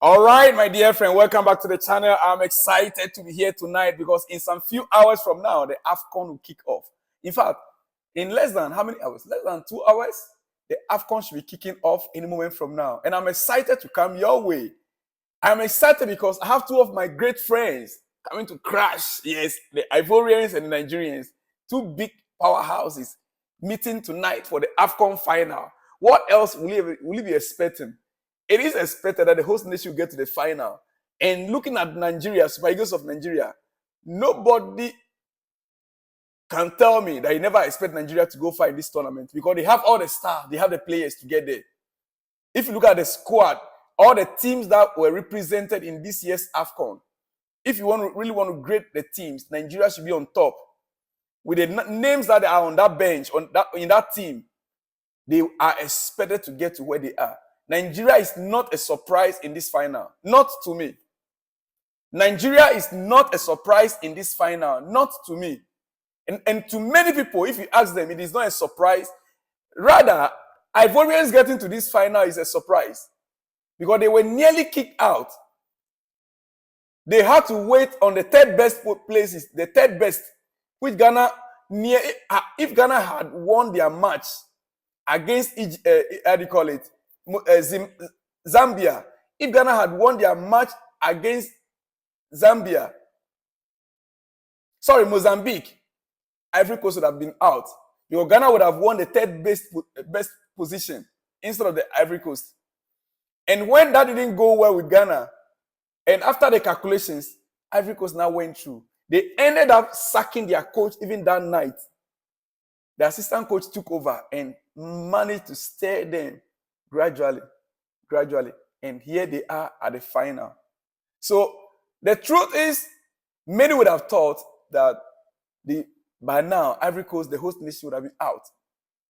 All right, my dear friend, welcome back to the channel. I'm excited to be here tonight because in some few hours from now, the AFCON will kick off. In fact, in less than how many hours? Less than 2 hours, the AFCON should be kicking off any moment from now. And I'm excited to come your way. I'm excited because I have two of my great friends coming to crash. Yes, the Ivorians and the Nigerians, two big powerhouses meeting tonight for the AFCON final. What else will you be expecting? It is expected that the host nation will get to the final. And looking at Nigeria, Super Eagles of Nigeria, nobody can tell me that you never expect Nigeria to go far in this tournament because they have all the stars, they have the players to get there. If you look at the squad, all the teams that were represented in this year's AFCON, if you really want to grade the teams, Nigeria should be on top. With the names that are on that bench, in that team, they are expected to get to where they are. Nigeria is not a surprise in this final. Not to me. Nigeria is not a surprise in this final. Not to me. And to many people, if you ask them, it is not a surprise. Rather, Ivorians getting to this final is a surprise. Because they were nearly kicked out. They had to wait on the third best places, the third best, which Ghana, if Ghana had won their match against, Zambia. If Ghana had won their match against Mozambique, Ivory Coast would have been out. Because Ghana would have won the third best position instead of the Ivory Coast. And when that didn't go well with Ghana, and after the calculations, Ivory Coast now went through. They ended up sacking their coach even that night. The assistant coach took over and managed to steer them gradually. And here they are at the final. So the truth is, many would have thought that by now, Ivory Coast, the host nation, would have been out.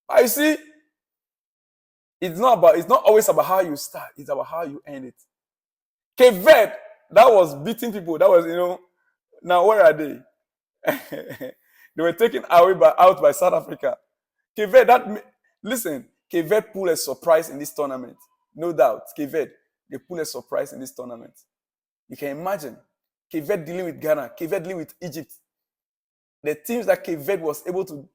But you see, it's not always about how you start, it's about how you end it. Cape Verde, that was beating people. That was, now where are they? They were taken out by South Africa. Cape Verde, Cape Verde pulled a surprise in this tournament. No doubt, Cape Verde, they pulled a surprise in this tournament. You can imagine, Cape Verde dealing with Ghana, Cape Verde dealing with Egypt. The teams that Cape Verde was able to.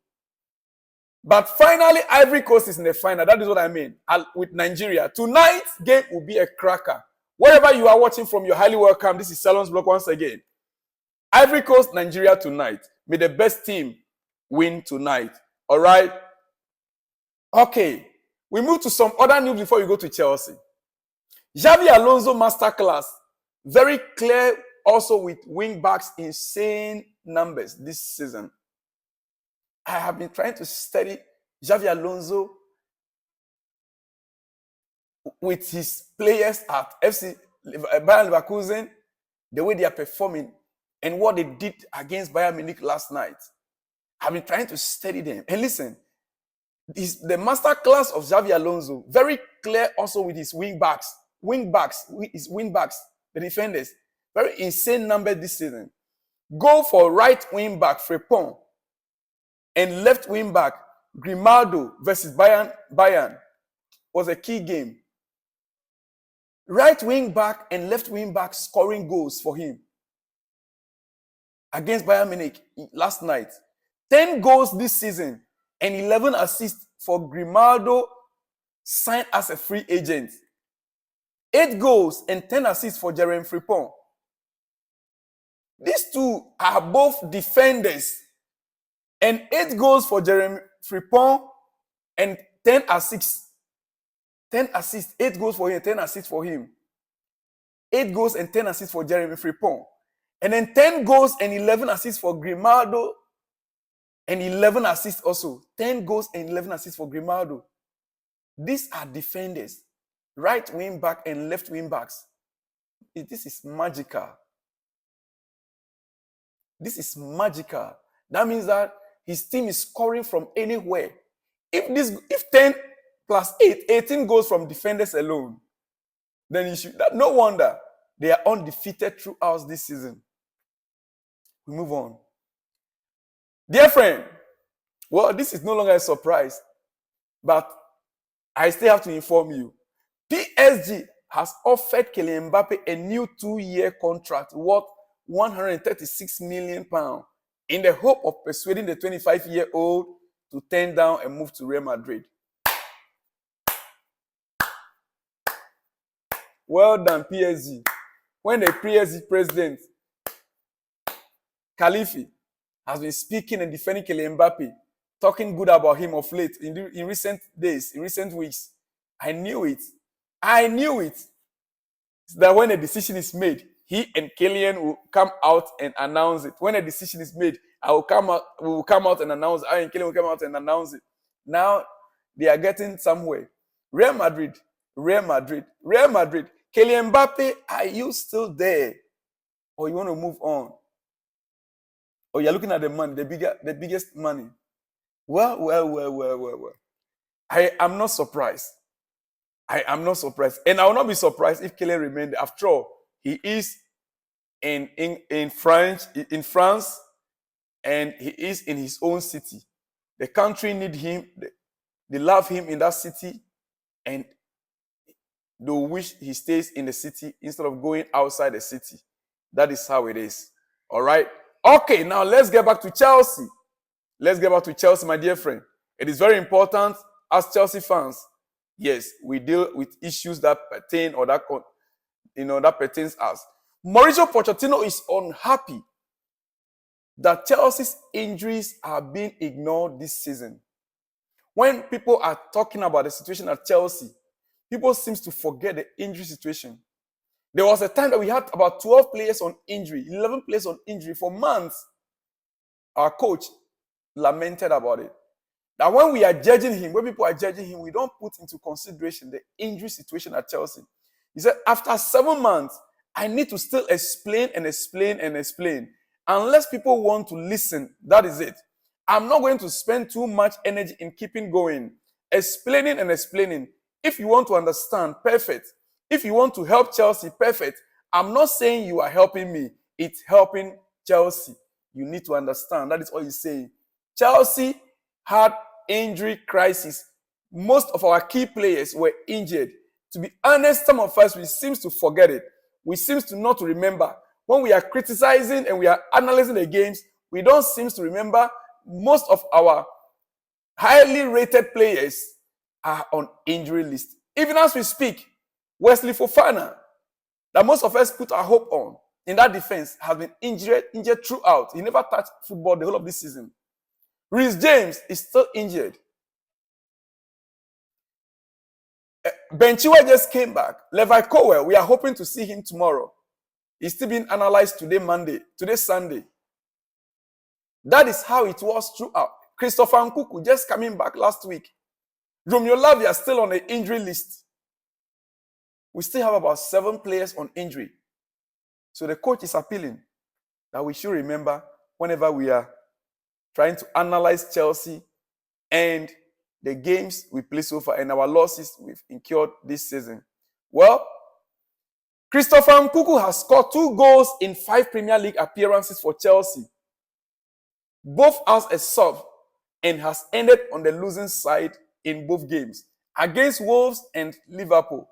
But finally, Ivory Coast is in the final. That is what I mean. With Nigeria. Tonight's game will be a cracker. Wherever you are watching from, you're highly welcome. This is Salon's Block once again. Ivory Coast, Nigeria tonight. May the best team win tonight. All right? Okay. We move to some other news before we go to Chelsea. Javi Alonso masterclass. Very clear also with wing backs insane numbers this season. I have been trying to study Javi Alonso with his players at Bayern Leverkusen, the way they are performing and what they did against Bayern Munich last night. I've been trying to study them. And listen, the master class of Javi Alonso, very clear also with his wing backs, the defenders. Very insane number this season. Go for right wing back Frimpong and left wing back Grimaldo versus Bayern was a key game. Right wing back and left wing back scoring goals for him against Bayern Munich last night. 10 goals this season and 11 assists for Grimaldo signed as a free agent. 8 goals and 10 assists for Jeremy Frimpong. These two are both defenders. And 8 goals for Jeremy Frimpong and 10 assists. 10 assists, 8 goals for him, 10 assists for him. 8 goals and 10 assists for Jeremy Frimpong. And then 10 goals and 11 assists for Grimaldo. And 11 assists also. 10 goals and 11 assists for Grimaldo. These are defenders. Right wing back and left wing backs. This is magical. This is magical. That means that his team is scoring from anywhere. If 10 plus 8, 18 goals from defenders alone, then no wonder they are undefeated throughout this season. We move on. Dear friend, well, this is no longer a surprise, but I still have to inform you. PSG has offered Kylian Mbappe a new 2-year contract worth £136 million in the hope of persuading the 25-year-old to turn down and move to Real Madrid. Well done, PSG. When the PSG president, Khalifi, has been speaking and defending Kylian Mbappe, talking good about him of late in recent days, in recent weeks, I knew it. I knew it. That when a decision is made, he and Kylian will come out and announce it. When a decision is made, we will come out and announce it. I and Kylian will come out and announce it. Now they are getting somewhere. Real Madrid. Kylian Mbappe, are you still there? Or you want to move on? Or you're looking at the money, the biggest money. Well. I am not surprised. And I will not be surprised if Kylian remained. After all, he is in France, and he is in his own city. The country need him. They love him in that city, and they wish he stays in the city instead of going outside the city. That is how it is. All right. Okay, now let's get back to Chelsea. My dear friend. It is very important as Chelsea fans. Yes, we deal with issues that pertain or that pertains us. Mauricio Pochettino is unhappy that Chelsea's injuries are being ignored this season. When people are talking about the situation at Chelsea, people seem to forget the injury situation. There was a time that we had about 12 players on injury, 11 players on injury for months. Our coach lamented about it. That when we are judging him, when people are judging him, we don't put into consideration the injury situation at Chelsea. He said, after 7 months, I need to still explain. Unless people want to listen, that is it. I'm not going to spend too much energy in keeping going. Explaining. If you want to understand, perfect. If you want to help Chelsea, perfect. I'm not saying you are helping me. It's helping Chelsea. You need to understand. That is all he's saying. Chelsea had injury crisis. Most of our key players were injured. To be honest, some of us, we seem to forget it. We seem to not to remember. When we are criticizing and we are analyzing the games, we don't seem to remember most of our highly rated players are on injury list. Even as we speak, Wesley Fofana, that most of us put our hope on in that defense, has been injured throughout. He never touched football the whole of this season. Reece James is still injured. Ben Chilwell just came back. Levi Colwill, we are hoping to see him tomorrow. He's still being analyzed today Sunday. That is how it was throughout. Christopher Nkuknku just coming back last week. Romeo Lavia still on the injury list. We still have about 7 players on injury. So the coach is appealing that we should remember whenever we are trying to analyze Chelsea and the games we play so far and our losses we've incurred this season. Well, Christopher Nkunku has scored 2 goals in 5 Premier League appearances for Chelsea, both as a sub, and has ended on the losing side in both games. Against Wolves and Liverpool,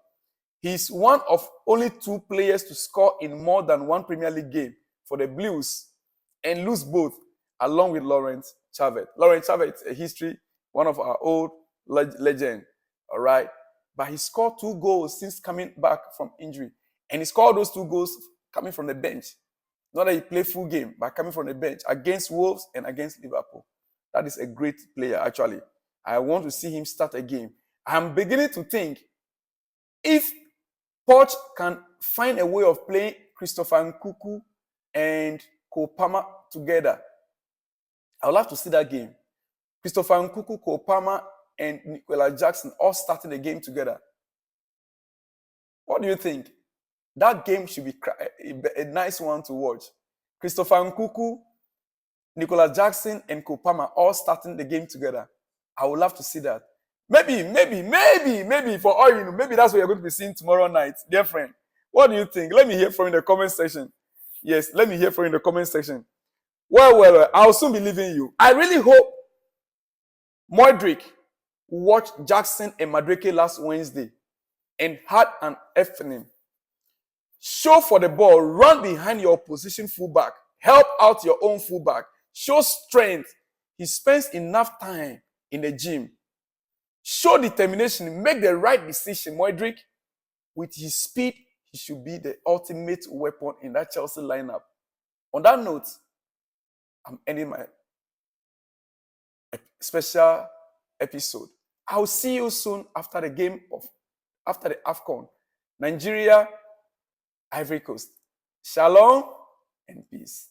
he's one of only 2 players to score in more than 1 Premier League game for the Blues and lose both, along with Laurent Chavez. Laurent Chavez is a history, one of our old legend, all right? But he scored 2 goals since coming back from injury. And he scored those 2 goals coming from the bench. Not that he played full game, but coming from the bench against Wolves and against Liverpool. That is a great player, actually. I want to see him start a game. I'm beginning to think if Poch can find a way of playing Christopher Nkunku and Cole Palmer together, I would love to see that game. Christopher Nkunku, Cole Palmer, and Nicola Jackson all starting the game together. What do you think? That game should be a nice one to watch. Christopher Nkunku, Nicola Jackson, and Cole Palmer all starting the game together. I would love to see that. Maybe, for all you know, maybe that's what you're going to be seeing tomorrow night, dear friend. What do you think? Let me hear from you in the comment section. Yes, let me hear from you in the comment section. Well, I'll soon be leaving you. I really hope Modric watched Jackson and Madueke last Wednesday. and had an evening. Show for the ball, run behind your opposition fullback, help out your own fullback, show strength. He spends enough time in the gym. Show determination, make the right decision. Modric, with his speed, he should be the ultimate weapon in that Chelsea lineup. On that note, I'm ending my special episode. I'll see you soon after the AFCON. Nigeria, Ivory Coast. Shalom and peace.